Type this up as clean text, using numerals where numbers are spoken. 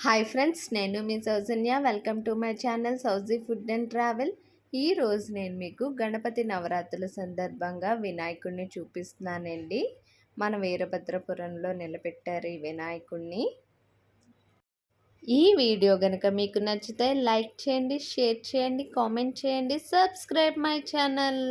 Hi friends, నేను మీ Soujanya. Welcome to my channel Souji food and travel. ఈరోజు నేను మీకు గణపతి నవరాత్రుల సందర్భంగా వినాయకుడిని చూపిస్తున్నానండి. మన వీరభద్రపురంలో నిలబెట్టారు ఈ వినాయకుడిని. ఈ వీడియో కనుక మీకు నచ్చితే లైక్ చేయండి, షేర్ చేయండి, కామెంట్ చేయండి, సబ్స్క్రైబ్ మై ఛానల్.